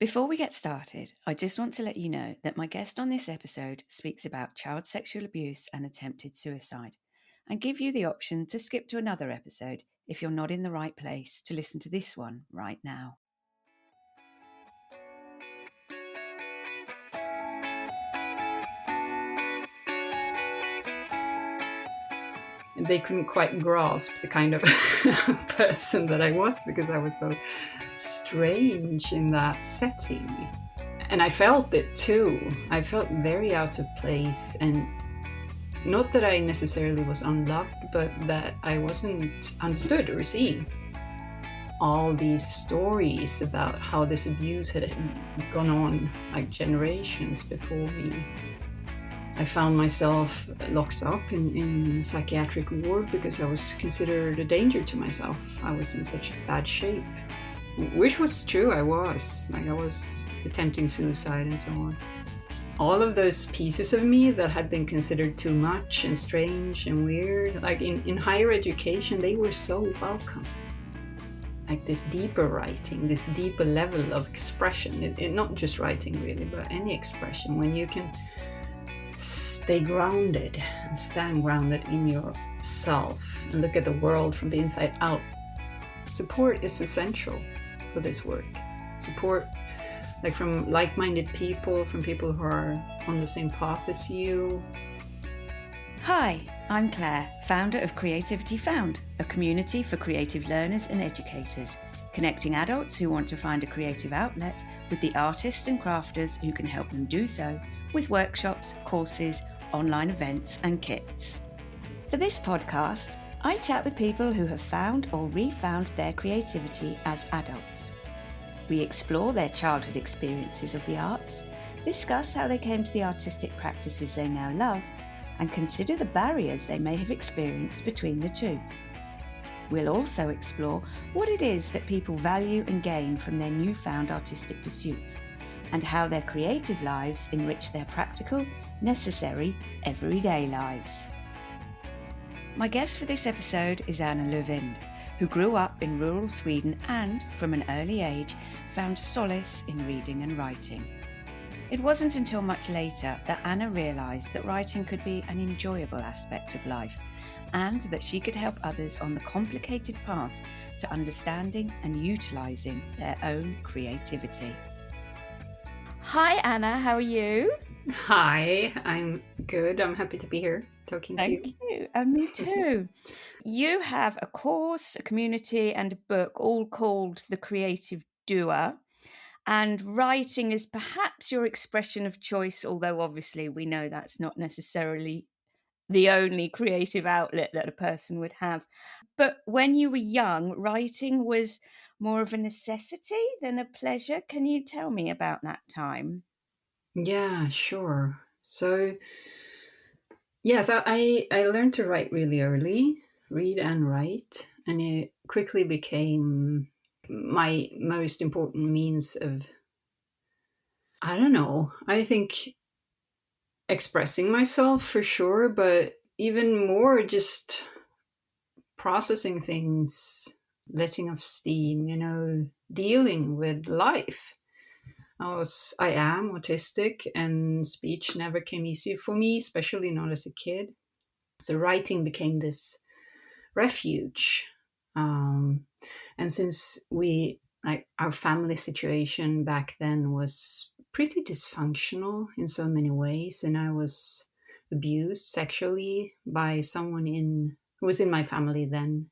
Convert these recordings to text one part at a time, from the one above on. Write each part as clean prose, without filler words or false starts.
Before we get started, I just want to let you know that my guest on this episode speaks about child sexual abuse and attempted suicide, and give you the option to skip to another episode if you're not in the right place to listen to this one right now. They couldn't quite grasp the kind of person that I was because I was so strange in that setting. And I felt it too. I felt very out of place, and not that I necessarily was unloved, but that I wasn't understood or seen. All these stories about how this abuse had gone on like generations before me. I found myself locked up in a psychiatric ward because I was considered a danger to myself. I was in such bad shape, which was true. I was attempting suicide and so on. All of those pieces of me that had been considered too much and strange and weird, like in higher education, they were so welcome. Like this deeper writing, this deeper level of expression, it not just writing really, but any expression, when you can stay grounded and stand grounded in yourself and look at the world from the inside out. Support is essential for this work. Support like from like-minded people, from people who are on the same path as you. Hi, I'm Claire, founder of Creativity Found, a community for creative learners and educators, connecting adults who want to find a creative outlet with the artists and crafters who can help them do so with workshops, courses, online events and kits. For this podcast, I chat with people who have found or refound their creativity as adults. We explore their childhood experiences of the arts, discuss how they came to the artistic practices they now love, and consider the barriers they may have experienced between the two. We'll also explore what it is that people value and gain from their newfound artistic pursuits, and how their creative lives enrich their practical, necessary, everyday lives. My guest for this episode is Anna Lovind, who grew up in rural Sweden and, from an early age, found solace in reading and writing. It wasn't until much later that Anna realised that writing could be an enjoyable aspect of life, and that she could help others on the complicated path to understanding and utilising their own creativity. Hi Anna, how are you? Hi, I'm good. I'm happy to be here talking to you. Thank you, and me too. You have a course, a community and a book all called The Creative Doer, and writing is perhaps your expression of choice, although obviously we know that's not necessarily the only creative outlet that a person would have. But when you were young, writing was more of a necessity than a pleasure. Can you tell me about that time? Yeah, sure. So, yes, I learned to write really early, read and write, and it quickly became my most important means of, I don't know, I think expressing myself for sure, but even more just processing things, letting off steam, dealing with life. I am autistic, and speech never came easy for me, especially not as a kid. So writing became this refuge. And since our family situation back then was pretty dysfunctional in so many ways, and I was abused sexually by someone who was in my family then.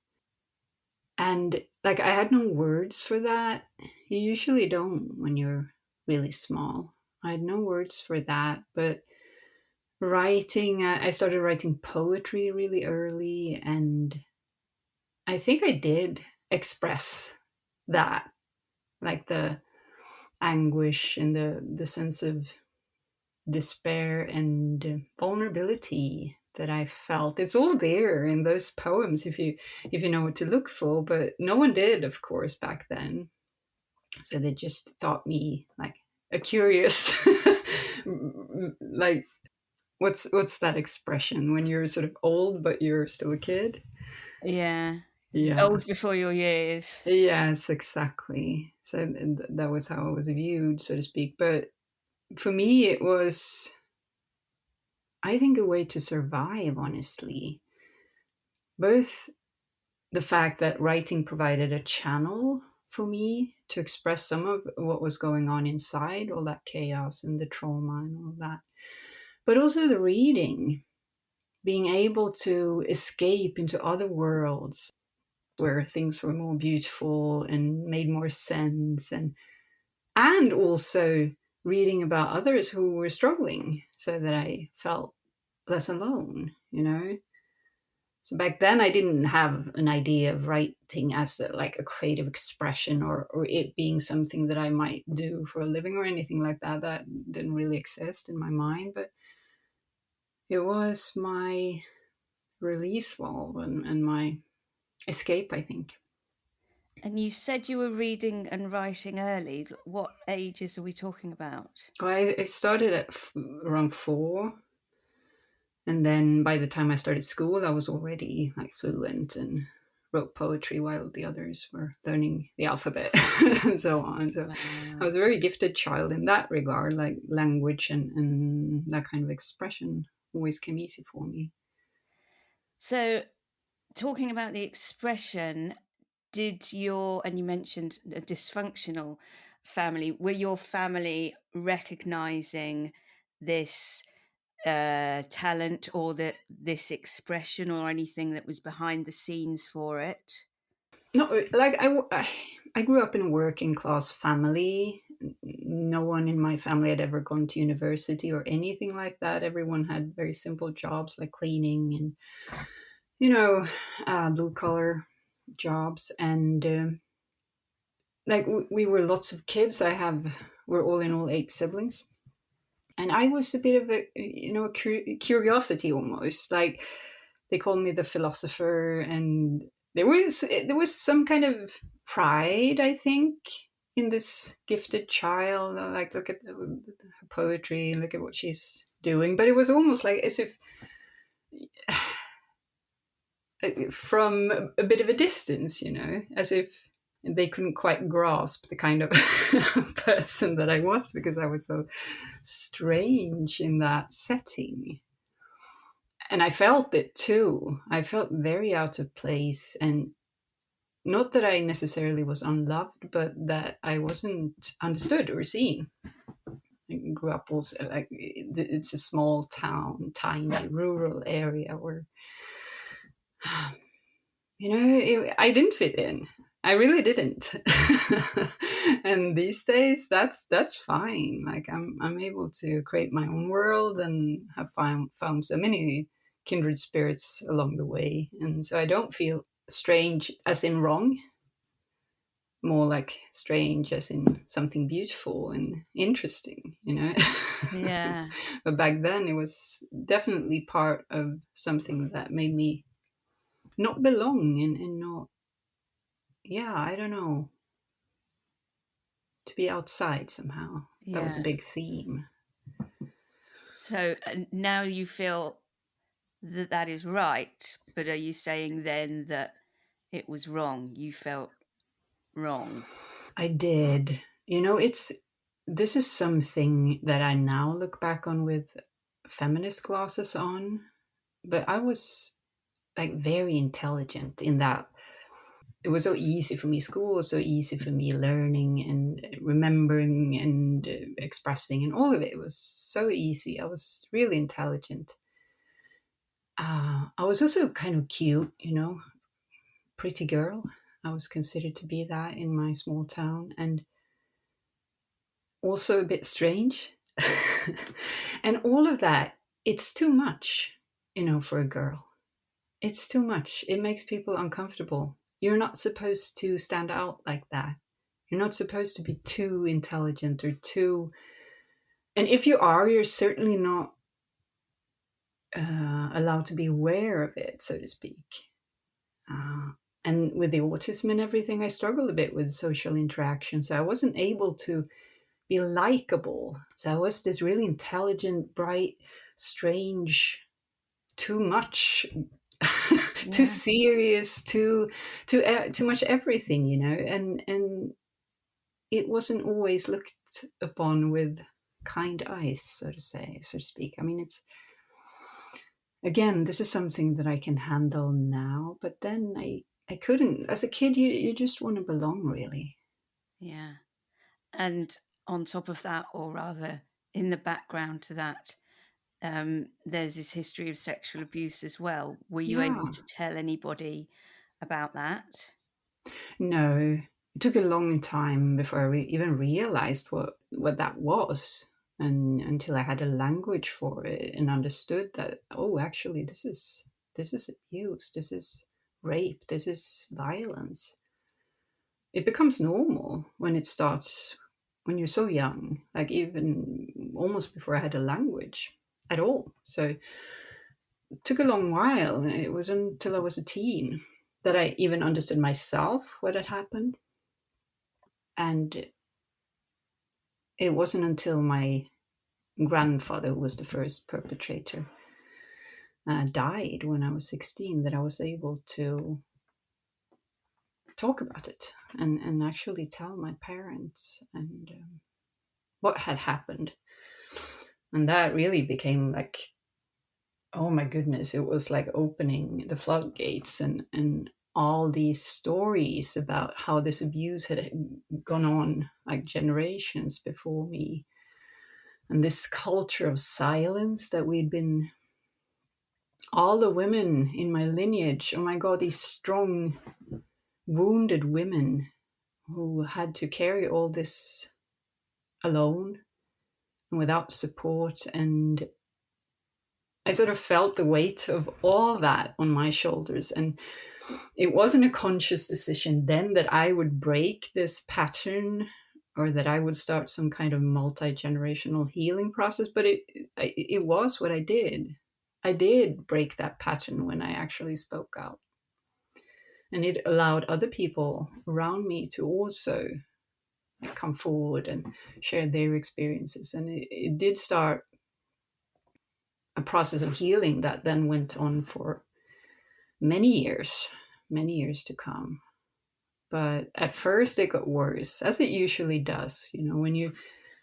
And I had no words for that. You usually don't when you're really small. I had no words for that, but writing, I started writing poetry really early, and I think I did express that, like the anguish and the sense of despair and vulnerability that I felt. It's all there in those poems if you know what to look for, but no one did, of course, back then. So they just thought me like a curious like what's that expression when you're sort of old but you're still a kid? Yeah. Yeah. Old before your years. Yes, exactly. So that was how I was viewed, so to speak. But for me, it was, I think, a way to survive, honestly. Both the fact that writing provided a channel for me to express some of what was going on inside, all that chaos and the trauma and all that, but also the reading, being able to escape into other worlds where things were more beautiful and made more sense, and also reading about others who were struggling so that I felt less alone, you know? So back then I didn't have an idea of writing as like a creative expression, or it being something that I might do for a living or anything like that. That didn't really exist in my mind, but it was my release valve and my escape, I think. And you said you were reading and writing early. What ages are we talking about? I started at around 4. And then by the time I started school, I was already like fluent and wrote poetry while the others were learning the alphabet and so on. So I Wow. was a very gifted child in that regard, like language and that kind of expression always came easy for me. So, talking about the expression, and you mentioned a dysfunctional family, were your family recognizing this talent or this expression or anything that was behind the scenes for it? No, like I grew up in a working class family. No one in my family had ever gone to university or anything like that. Everyone had very simple jobs like cleaning and, you know, blue collar jobs. And like we were lots of kids. We're all in all 8 siblings. And I was a bit of a curiosity almost. Like they called me the philosopher, and there was some kind of pride, I think, in this gifted child. Like, look at the poetry, look at what she's doing. But it was almost like as if from a bit of a distance, as if they couldn't quite grasp the kind of person that I was, because I was so strange in that setting. And I felt it too. I felt very out of place, and not that I necessarily was unloved, but that I wasn't understood or seen. I grew up also like it's a small town, tiny rural area where I didn't fit in. I really didn't. And these days, that's fine. Like I'm able to create my own world and have found so many kindred spirits along the way, and so I don't feel strange as in wrong, more like strange as in something beautiful and interesting. Yeah. But back then, it was definitely part of something that made me not belong, and not, yeah, I don't know, to be outside somehow. That was a Yeah. big theme. So now you feel that that is right, but are you saying then that it was wrong? You felt wrong. I did. This is something that I now look back on with feminist glasses on, but I was like very intelligent in that. It was so easy for me. School was so easy for me, learning and remembering and expressing, and all of it was so easy. I was really intelligent. I was also kind of cute, pretty girl. I was considered to be that in my small town, and also a bit strange. And all of that, it's too much, for a girl. It's too much. It makes people uncomfortable. You're not supposed to stand out like that. You're not supposed to be too intelligent or too. And if you are, you're certainly not allowed to be aware of it, so to speak. Uh, and with the autism and everything, I struggled a bit with social interaction. So I wasn't able to be likable. So I was this really intelligent, bright, strange, too much too Yeah. serious, too much everything, and it wasn't always looked upon with kind eyes, so to speak. I mean, it's again, this is something that I can handle now, but then I couldn't. As a kid, you just want to belong, really. Yeah. And on top of that, or rather in the background to that, there's this history of sexual abuse as well. Were you able Yeah. to tell anybody about that? No, it took a long time before I even realized what that was, and until I had a language for it and understood that, oh, actually, this is abuse, this is rape, this is violence. It becomes normal when it starts when you're so young, like even almost before I had a language at all. So it took a long while. It was until I was a teen that I even understood myself what had happened. And it wasn't until my grandfather, who was the first perpetrator, died when I was 16 that I was able to talk about it and actually tell my parents and what had happened. And that really became like, oh my goodness, it was like opening the floodgates and all these stories about how this abuse had gone on like generations before me, and this culture of silence that we'd been, all the women in my lineage, oh my god, these strong wounded women who had to carry all this alone and without support. And I sort of felt the weight of all that on my shoulders. And it wasn't a conscious decision then that I would break this pattern or that I would start some kind of multi-generational healing process, but it was what I did. I did break that pattern when I actually spoke out. And it allowed other people around me to also come forward and share their experiences. And it did start a process of healing that then went on for many years to come. But at first it got worse, as it usually does. When you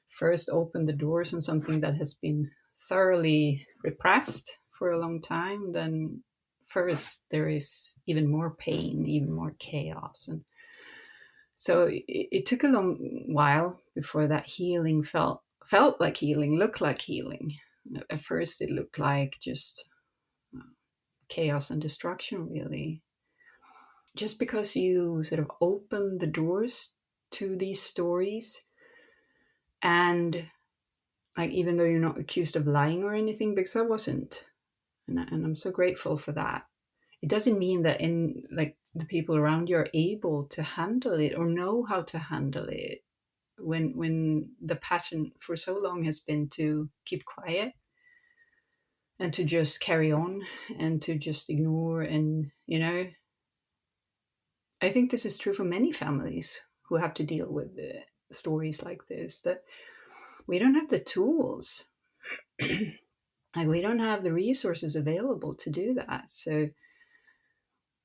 first open the doors on something that has been thoroughly repressed for a long time, then first there is even more pain, even more chaos. And so it took a long while before that healing felt like healing, looked like healing. At first it looked like just chaos and destruction, really. Just because you sort of open the doors to these stories, and like, even though you're not accused of lying or anything, because I wasn't, and I'm so grateful for that, it doesn't mean that in like the people around you are able to handle it or know how to handle it when the passion for so long has been to keep quiet and to just carry on and to just ignore. And I think this is true for many families who have to deal with stories like this, that we don't have the tools. Like, we don't have the resources available to do that. So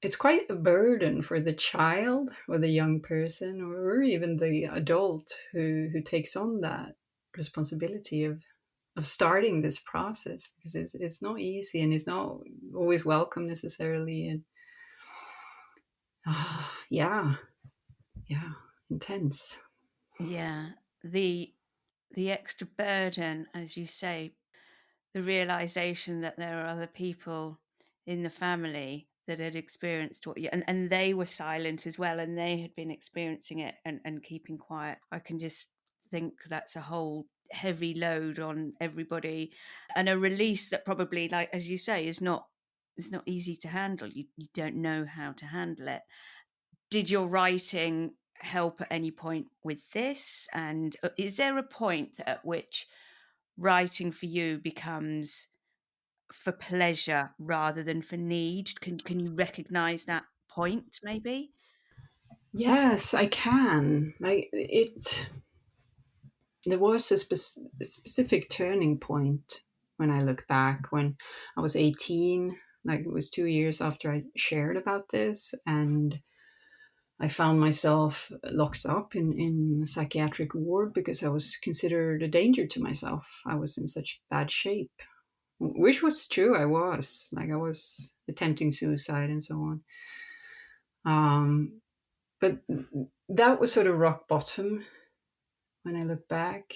it's quite a burden for the child or the young person or even the adult who takes on that responsibility of starting this process, because it's not easy and it's not always welcome necessarily. And yeah, yeah, intense. Yeah. The extra burden, as you say, the realization that there are other people in the family that had experienced what you, and they were silent as well, and they had been experiencing it and keeping quiet. I can just think that's a whole heavy load on everybody, and a release that probably, like as you say, is not, it's not easy to handle. You don't know how to handle it. Did your writing help at any point with this? And is there a point at which writing for you becomes for pleasure rather than for need? Can you recognize that point maybe? Yes, I can. Like, it there was a specific turning point when I look back, when I was 18. Like it was 2 years after I shared about this, and I found myself locked up in a psychiatric ward because I was considered a danger to myself. I was in such bad shape, which was true. I was attempting suicide and so on. But that was sort of rock bottom when I look back.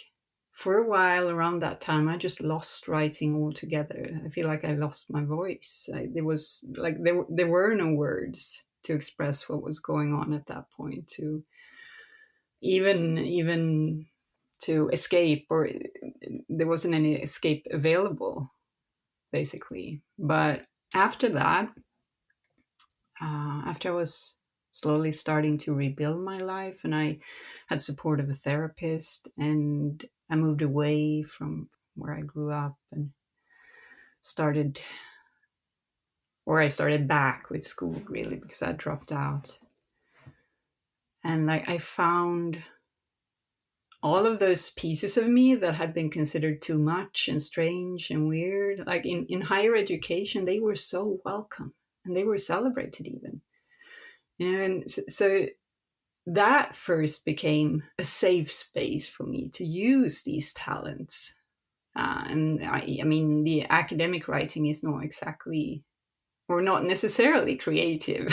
For a while around that time, I just lost writing altogether. I feel like I lost my voice. There was like there were no words to express what was going on at that point. To even to escape, or there wasn't any escape available, basically. But after that, after I was slowly starting to rebuild my life, and I had support of a therapist, and I moved away from where I grew up and started, or I started back with school really because I dropped out. And like I found all of those pieces of me that had been considered too much and strange and weird, like in higher education, they were so welcome and they were celebrated even. And so that first became a safe space for me to use these talents. And I mean, the academic writing is not exactly, or not necessarily creative,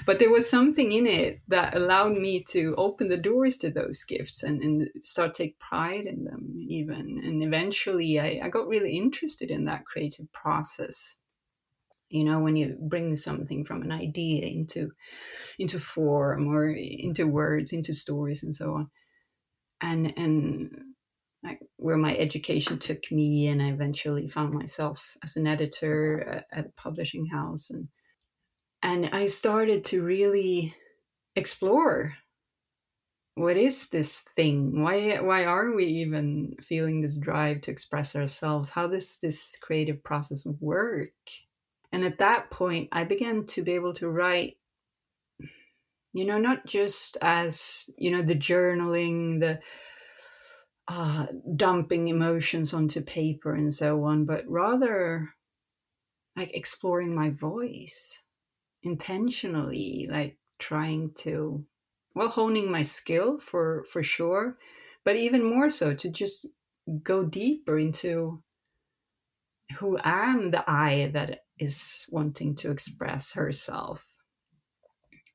but there was something in it that allowed me to open the doors to those gifts and start to take pride in them even. And eventually I got really interested in that creative process. When you bring something from an idea into form or into words, into stories and so on. And like where my education took me, and I eventually found myself as an editor at a publishing house, and I started to really explore what is this thing, why are we even feeling this drive to express ourselves, how does this creative process work. And at that point I began to be able to write, not just as the journaling, the dumping emotions onto paper and so on, but rather like exploring my voice intentionally, like trying to, well, honing my skill for sure, but even more so to just go deeper into who am the I that is wanting to express herself.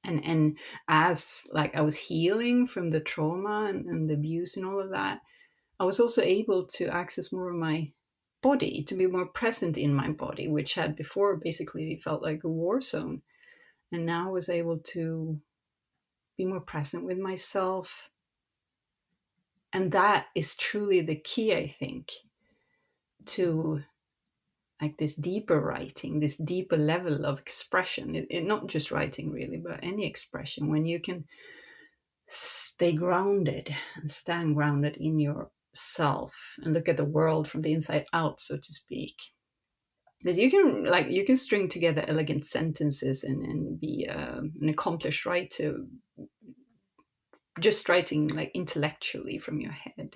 And as like I was healing from the trauma and the abuse and all of that, I was also able to access more of my body, to be more present in my body, which had before basically felt like a war zone. And now I was able to be more present with myself. And that is truly the key, I think, to like this deeper writing, this deeper level of expression. Not just writing really, but any expression, when you can stay grounded and stand grounded in yourself and look at the world from the inside out, so to speak. Because you can string together elegant sentences and be an accomplished writer just writing like intellectually from your head.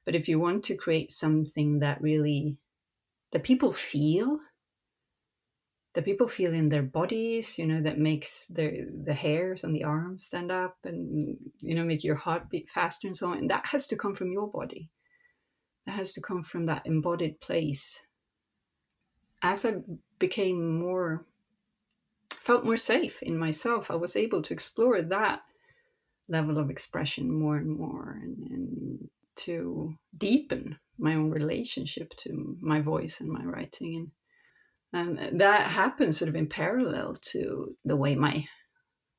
But if you want to create something that people feel, that people feel in their bodies, that makes the hairs on the arms stand up and, make your heart beat faster and so on. And that has to come from your body. That has to come from that embodied place. As I felt more safe in myself, I was able to explore that level of expression more and more, and to deepen my own relationship to my voice and my writing. And that happens sort of in parallel to the way my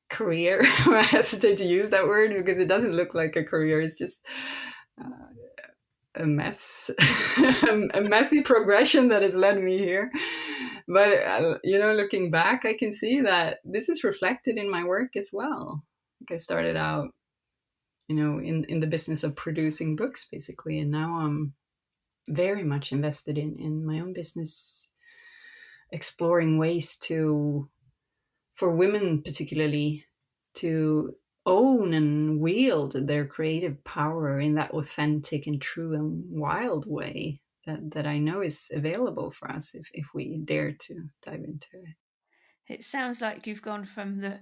career, I hesitate to use that word because it doesn't look like a career, it's just a mess, a messy progression that has led me here. But, looking back, I can see that this is reflected in my work as well. Like I started out, in the business of producing books, basically. And now I'm very much invested in my own business, exploring ways for women particularly, to own and wield their creative power in that authentic and true and wild way that I know is available for us if we dare to dive into it. It sounds like you've gone from the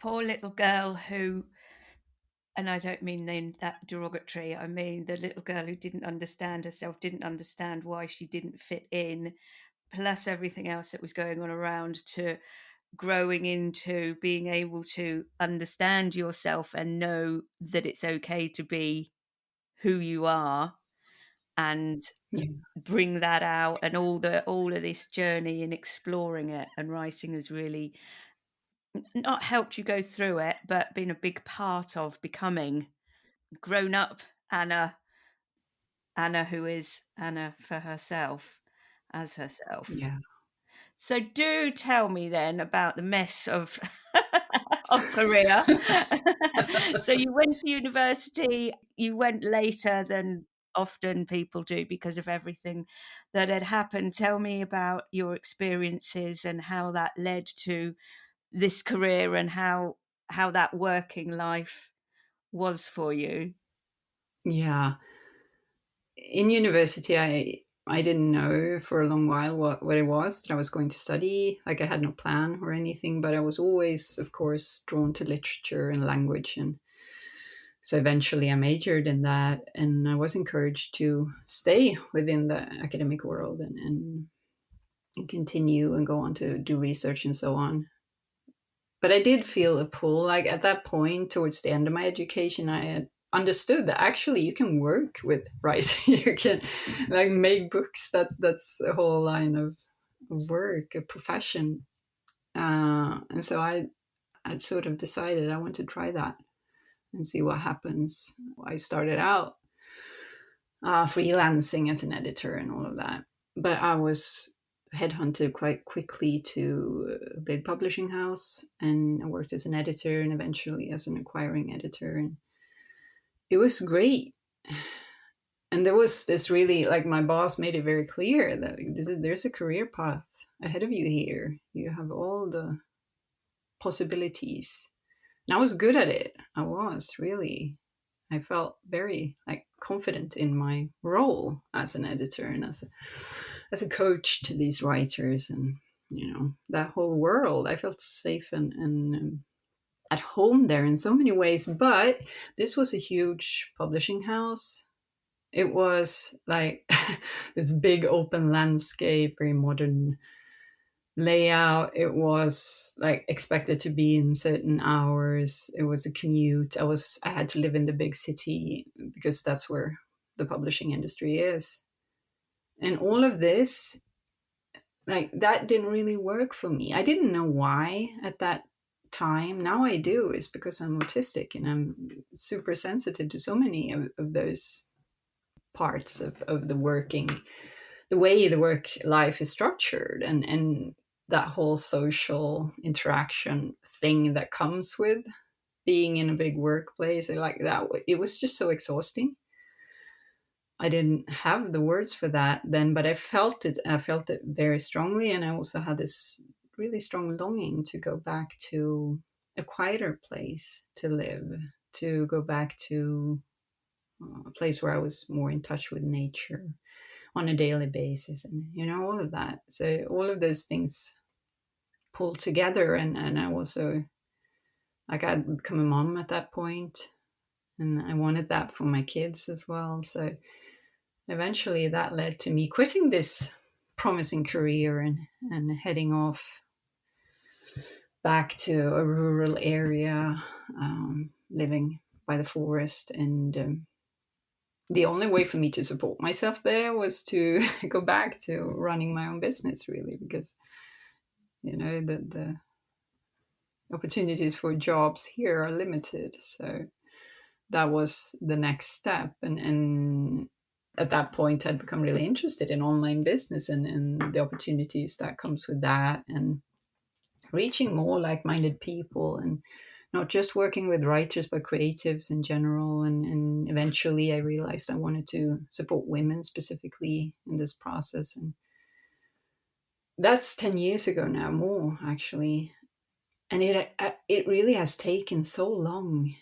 poor little girl who, and I don't mean in that derogatory, I mean the little girl who didn't understand herself, didn't understand why she didn't fit in, plus everything else that was going on around, to growing into being able to understand yourself and know that it's okay to be who you are, and Yeah. bring that out, and all of this journey in exploring it, and writing has really not helped you go through it, but been a big part of becoming grown up Anna, who is Anna for herself, as herself. Yeah. So do tell me then about the mess of of career. So you went to university, you went later than often people do because of everything that had happened. Tell me about your experiences and how that led to this career, and how that working life was for you. Yeah. In university, I didn't know for a long while what it was that I was going to study. Like I had no plan or anything, but I was always, of course, drawn to literature and language. And so eventually I majored in that, and I was encouraged to stay within the academic world and continue and go on to do research and so on. But I did feel a pull. Like at that point, towards the end of my education, I had understood that actually you can work with writing. You can like make books. That's a whole line of work, a profession. And so I sort of decided I want to try that and see what happens. I started out freelancing as an editor and all of that, but I was headhunted quite quickly to a big publishing house, and I worked as an editor and eventually as an acquiring editor, and it was great. And there was this really, like, my boss made it very clear that there's a career path ahead of you here. You have all the possibilities. And I was good at it. I was really. I felt very like confident in my role as an editor and as a coach to these writers, and that whole world. I felt safe and at home there in so many ways. But this was a huge publishing house. It was like this big open landscape, very modern layout. It was like expected to be in certain hours. It was a commute. I had to live in the big city because that's where the publishing industry is. And all of this, like, that didn't really work for me. I didn't know why at that time. Now I do. It's because I'm autistic and I'm super sensitive to so many of those parts of the way the work life is structured, and that whole social interaction thing that comes with being in a big workplace. Like that, it was just so exhausting. I didn't have the words for that then, but I felt it. I felt it very strongly, and I also had this really strong longing to go back to a quieter place to live, to go back to a place where I was more in touch with nature on a daily basis, and all of that. So all of those things pulled together, and I also, like, I'd become a mom at that point, and I wanted that for my kids as well. So eventually that led to me quitting this promising career and heading off back to a rural area, living by the forest. And the only way for me to support myself there was to go back to running my own business, really, because the opportunities for jobs here are limited. So that was the next step, and at that point I'd become really interested in online business and the opportunities that comes with that, and reaching more like-minded people, and not just working with writers but creatives in general. And eventually I realized I wanted to support women specifically in this process, and that's 10 years ago now, more actually. And it really has taken so long.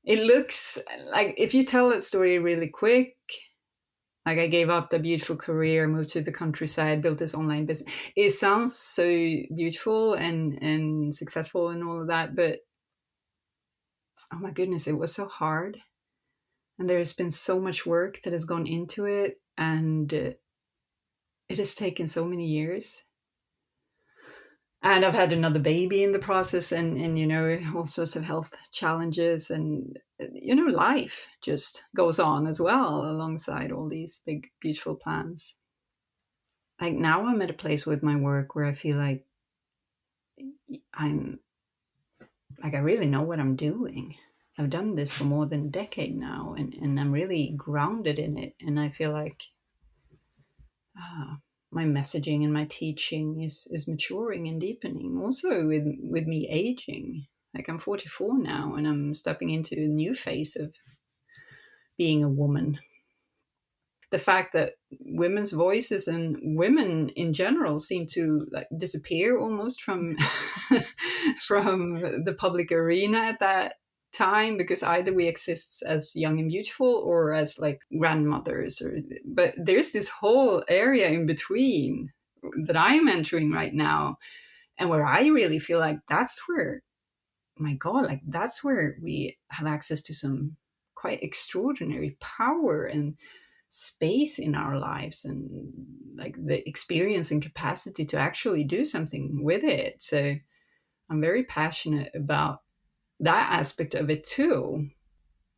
It looks like, if you tell that story really quick, Like I gave up the beautiful career, moved to the countryside, built this online business. It sounds so beautiful and successful and all of that, but oh my goodness, it was so hard. And there's been so much work that has gone into it, and it has taken so many years. And I've had another baby in the process, and you know, all sorts of health challenges, and you know, life just goes on as well alongside all these big, beautiful plans. Like now I'm at a place with my work where I feel like I'm like I really know what I'm doing. I've done this for more than a decade now, and I'm really grounded in it. And I feel like my messaging and my teaching is maturing and deepening. Also with me aging, like I'm 44 now, and I'm stepping into a new phase of being a woman. The fact that women's voices and women in general seem to like disappear almost from from the public arena at that time, because either we exist as young and beautiful or as like grandmothers, or but there's this whole area in between that I'm entering right now, and where I really feel like that's where, my god, like that's where we have access to some quite extraordinary power and space in our lives, and like the experience and capacity to actually do something with it. So I'm very passionate about that aspect of it too,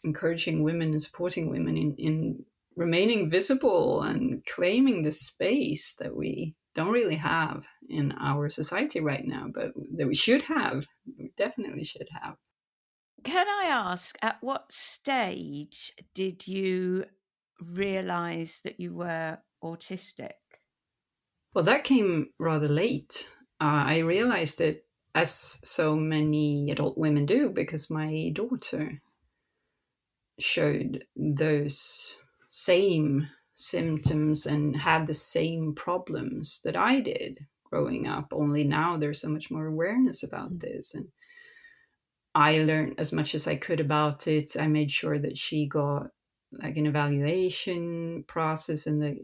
encouraging women and supporting women in remaining visible and claiming the space that we don't really have in our society right now, but that we should have. We definitely should have. Can I ask, at what stage did you realise that you were autistic? Well, that came rather late. I realized it, as so many adult women do, because my daughter showed those same symptoms and had the same problems that I did growing up. Only now there's so much more awareness about this. And I learned as much as I could about it. I made sure that she got like an evaluation process, and the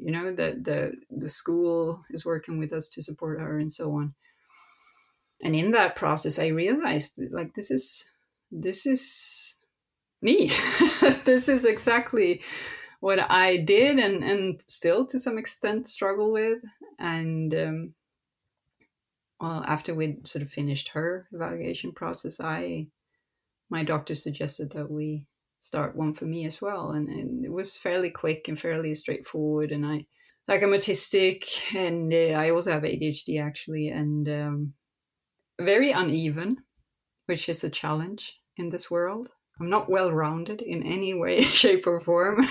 you know the school is working with us to support her and so on. And in that process I realized that, like, this is me. This is exactly what I did, and still to some extent struggle with. And well, after we'd sort of finished her evaluation process, my doctor suggested that we start one for me as well, and it was fairly quick and fairly straightforward. And I'm autistic, and I also have ADHD actually, and very uneven, which is a challenge in this world. I'm not well rounded in any way, shape, or form.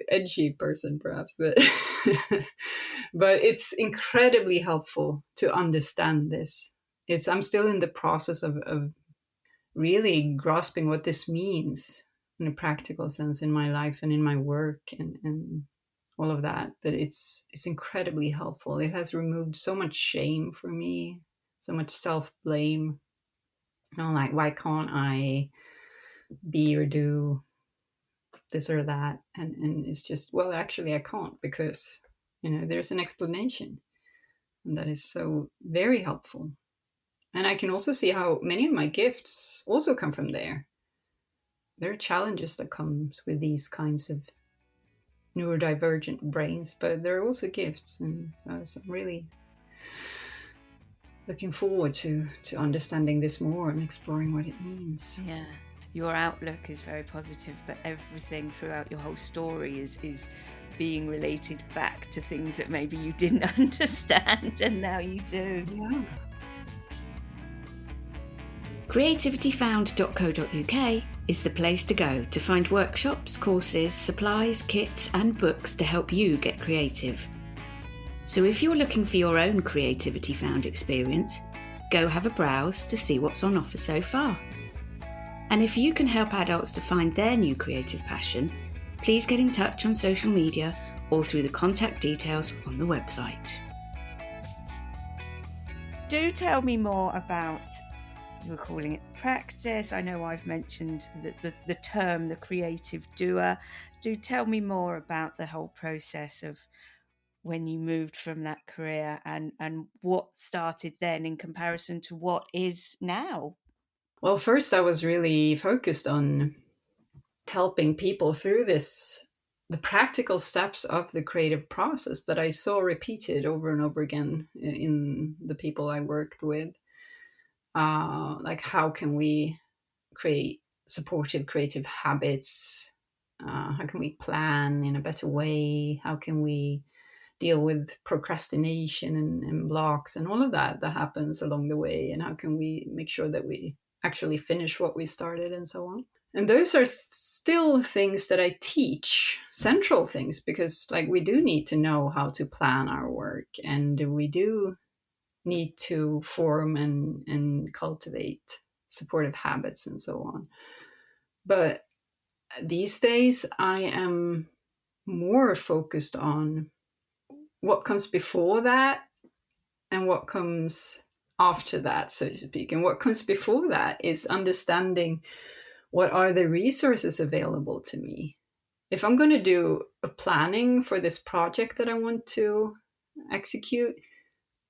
Edgy person, perhaps, but but it's incredibly helpful to understand this. I'm still in the process of really grasping what this means in a practical sense in my life and in my work and all of that. But it's incredibly helpful. It has removed so much shame for me, so much self-blame. You know, like, why can't I be or do this or that? And it's just, well, actually I can't, because, you know, there's an explanation. And that is so very helpful. And I can also see how many of my gifts also come from there. There are challenges that comes with these kinds of neurodivergent brains, but there are also gifts. And so I'm really looking forward to understanding this more and exploring what it means. Yeah. Your outlook is very positive, but everything throughout your whole story is being related back to things that maybe you didn't understand and now you do. Yeah. Creativityfound.co.uk is the place to go to find workshops, courses, supplies, kits and books to help you get creative. So if you're looking for your own Creativity Found experience, go have a browse to see what's on offer so far. And if you can help adults to find their new creative passion, please get in touch on social media or through the contact details on the website. Do tell me more about were calling it practice. I know I've mentioned the term, the creative doer. Do tell me more about the whole process of when you moved from that career and what started then in comparison to what is now. Well, first I was really focused on helping people through the practical steps of the creative process that I saw repeated over and over again in the people I worked with. Like, how can we create supportive creative habits? How can we plan in a better way? How can we deal with procrastination and blocks and all of that happens along the way? And how can we make sure that we actually finish what we started and so on? And those are still things that I teach, central things, because like we do need to know how to plan our work, and we do need to form and cultivate supportive habits and so on. But these days I am more focused on what comes before that and what comes after that, so to speak. And what comes before that is understanding what are the resources available to me. If I'm going to do a planning for this project that I want to execute,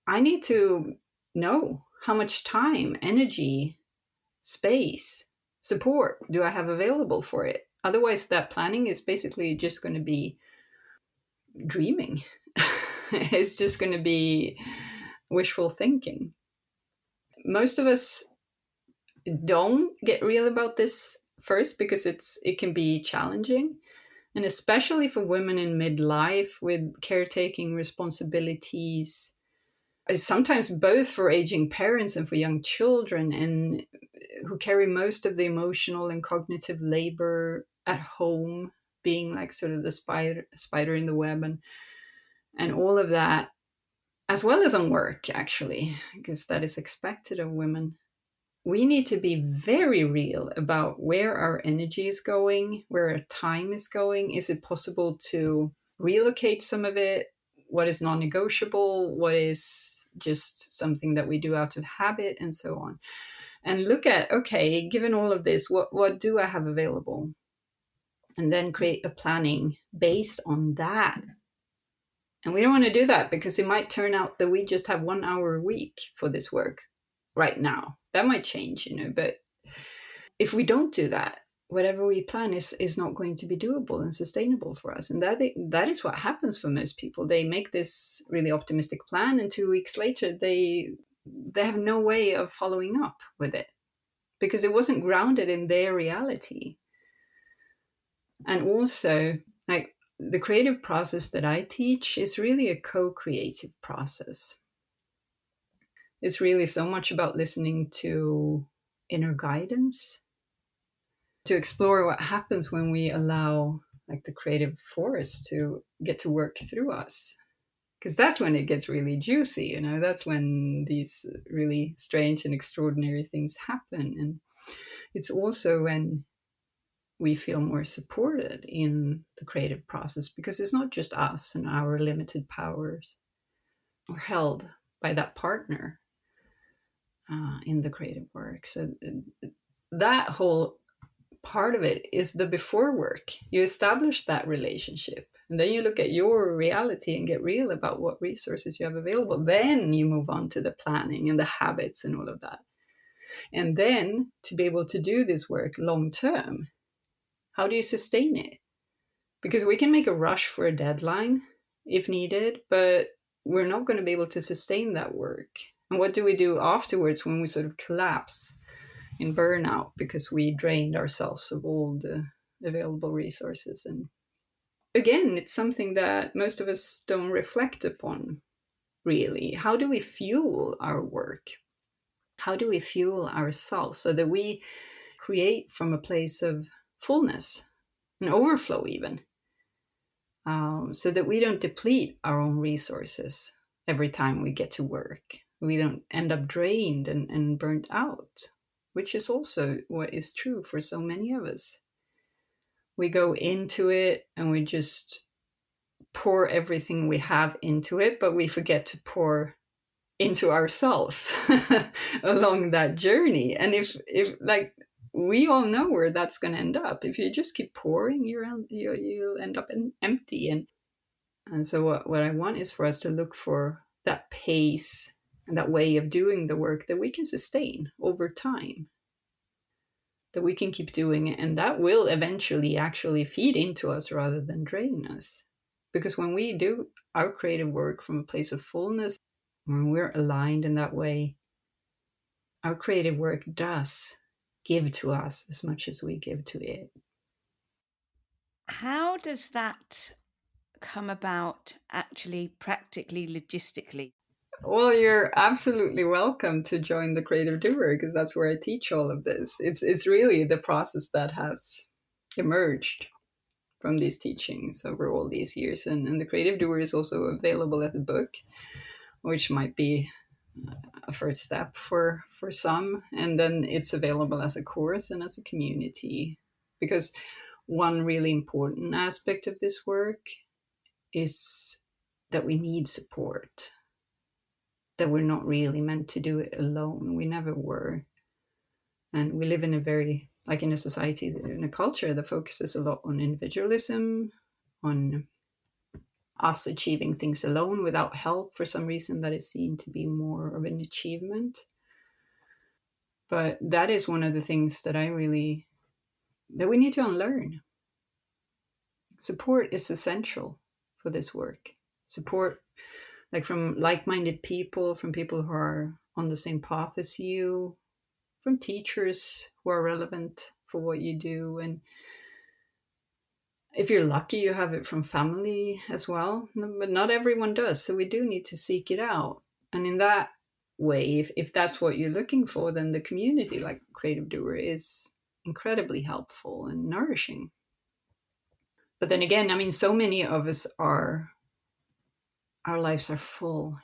I need to know how much time, energy, space, support do I have available for it. Otherwise, that planning is basically just going to be dreaming. It's just going to be wishful thinking. Most of us don't get real about this first because it can be challenging, and especially for women in midlife with caretaking responsibilities, sometimes both for aging parents and for young children, and who carry most of the emotional and cognitive labor at home, being like sort of the spider in the web, and all of that, as well as on work, actually, because that is expected of women. We need to be very real about where our energy is going, where our time is going. Is it possible to relocate some of it? What is non-negotiable? What is just something that we do out of habit, and so on? And look at, okay, given all of this, what do I have available? And then create a planning based on that. And we don't want to do that because it might turn out that we just have 1 hour a week for this work right now. That might change, but if we don't do that, whatever we plan is not going to be doable and sustainable for us. And that is what happens for most people. They make this really optimistic plan, and 2 weeks later they have no way of following up with it because it wasn't grounded in their reality. And also, like, the creative process that I teach is really a co-creative process. It's really so much about listening to inner guidance, to explore what happens when we allow like the creative force to get to work through us. Because that's when it gets really juicy, that's when these really strange and extraordinary things happen. And it's also when we feel more supported in the creative process, because it's not just us and our limited powers. We're held by that partner in the creative work. So that whole part of it is the before work. You establish that relationship, and then you look at your reality and get real about what resources you have available. Then you move on to the planning and the habits and all of that. And then to be able to do this work long term, how do you sustain it? Because we can make a rush for a deadline if needed, but we're not going to be able to sustain that work. And what do we do afterwards when we sort of collapse in burnout because we drained ourselves of all the available resources? And again, it's something that most of us don't reflect upon, really. How do we fuel our work? How do we fuel ourselves so that we create from a place of fullness and overflow even? So that we don't deplete our own resources every time we get to work. We don't end up drained and burnt out, which is also what is true for so many of us. We go into it and we just pour everything we have into it, but we forget to pour into ourselves along that journey. And if like, we all know where that's going to end up. If you just keep pouring, you'll end up empty. And so what I want is for us to look for that pace and that way of doing the work that we can sustain over time, that we can keep doing it, and that will eventually actually feed into us rather than drain us. Because when we do our creative work from a place of fullness, when we're aligned in that way, our creative work does give to us as much as we give to it. How does that come about actually, practically, logistically? Well, you're absolutely welcome to join the Creative Doer, because that's where I teach all of this. It's really the process that has emerged from these teachings over all these years. And the Creative Doer is also available as a book, which might be a first step for some. And then it's available as a course and as a community. Because one really important aspect of this work is that we need support, that we're not really meant to do it alone. We never were. And we live in a very, like, in a society, in a culture that focuses a lot on individualism, on us achieving things alone without help. For some reason, that is seen to be more of an achievement. But that is one of the things that that we need to unlearn. Support is essential for this work. Support, like, from like-minded people, from people who are on the same path as you, from teachers who are relevant for what you do. And if you're lucky, you have it from family as well, but not everyone does. So we do need to seek it out. And in that way, if that's what you're looking for, then the community like Creative Doer is incredibly helpful and nourishing. But then again, I mean, so many of us our lives are full,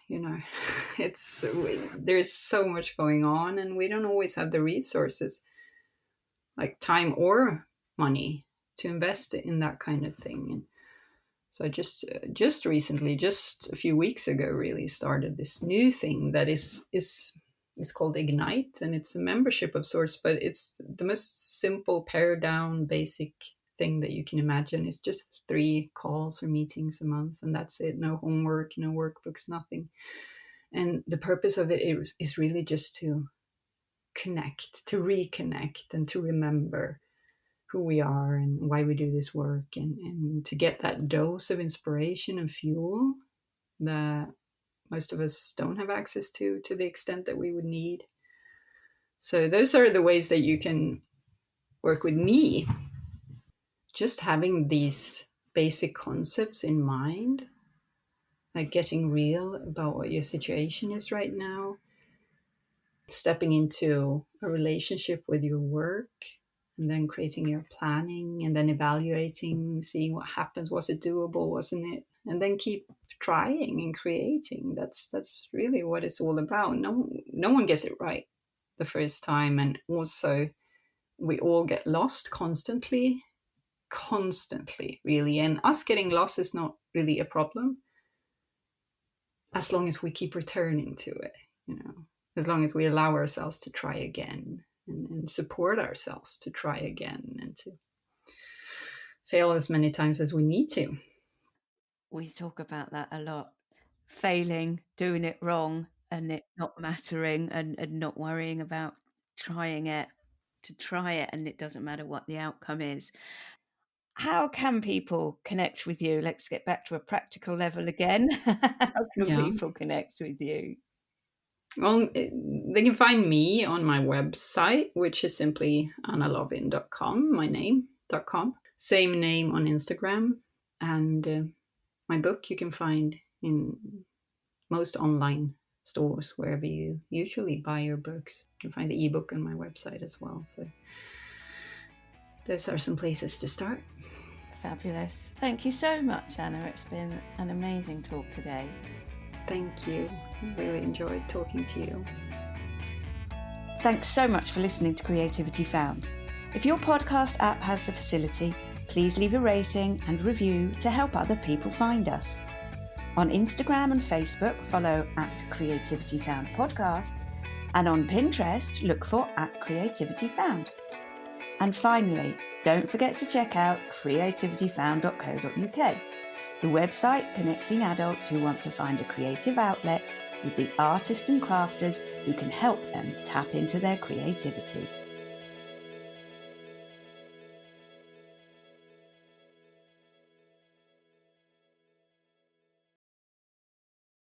there's so much going on, and we don't always have the resources, like time or money, to invest in that kind of thing. And so I just recently, just a few weeks ago, really started this new thing that is called Ignite, and it's a membership of sorts, but it's the most simple, pared down, basic thing that you can imagine. It's just 3 calls or meetings a month, and that's it. No homework, no workbooks, nothing. And the purpose of it is really just to connect, to reconnect, and to remember who we are and why we do this work, and to get that dose of inspiration and fuel that most of us don't have access to the extent that we would need. So those are the ways that you can work with me. Just having these basic concepts in mind, like getting real about what your situation is right now, stepping into a relationship with your work, and then creating your planning, and then evaluating, seeing what happens. Was it doable? Wasn't it? And then keep trying and creating. That's really what it's all about. No one gets it right the first time. And also, we all get lost constantly, really. And us getting lost is not really a problem, as long as we keep returning to it, as long as we allow ourselves to try again, and support ourselves to try again, and to fail as many times as we need to. We talk about that a lot. Failing, doing it wrong, and it not mattering, and not worrying about trying it, to try it, and it doesn't matter what the outcome is. How can people connect with you? Let's get back to a practical level again. How can people connect with you? Well, they can find me on my website, which is simply annalovind.com, my name.com. Same name on Instagram. And my book you can find in most online stores, wherever you usually buy your books. You can find the ebook on my website as well. So those are some places to start. Fabulous. Thank you so much, Anna. It's been an amazing talk today. Thank you. I really enjoyed talking to you. Thanks so much for listening to Creativity Found. If your podcast app has the facility, please leave a rating and review to help other people find us. On Instagram and Facebook, follow at Creativity Found Podcast, and on Pinterest, look for at Creativity Found. And finally, don't forget to check out creativityfound.co.uk, the website connecting adults who want to find a creative outlet with the artists and crafters who can help them tap into their creativity.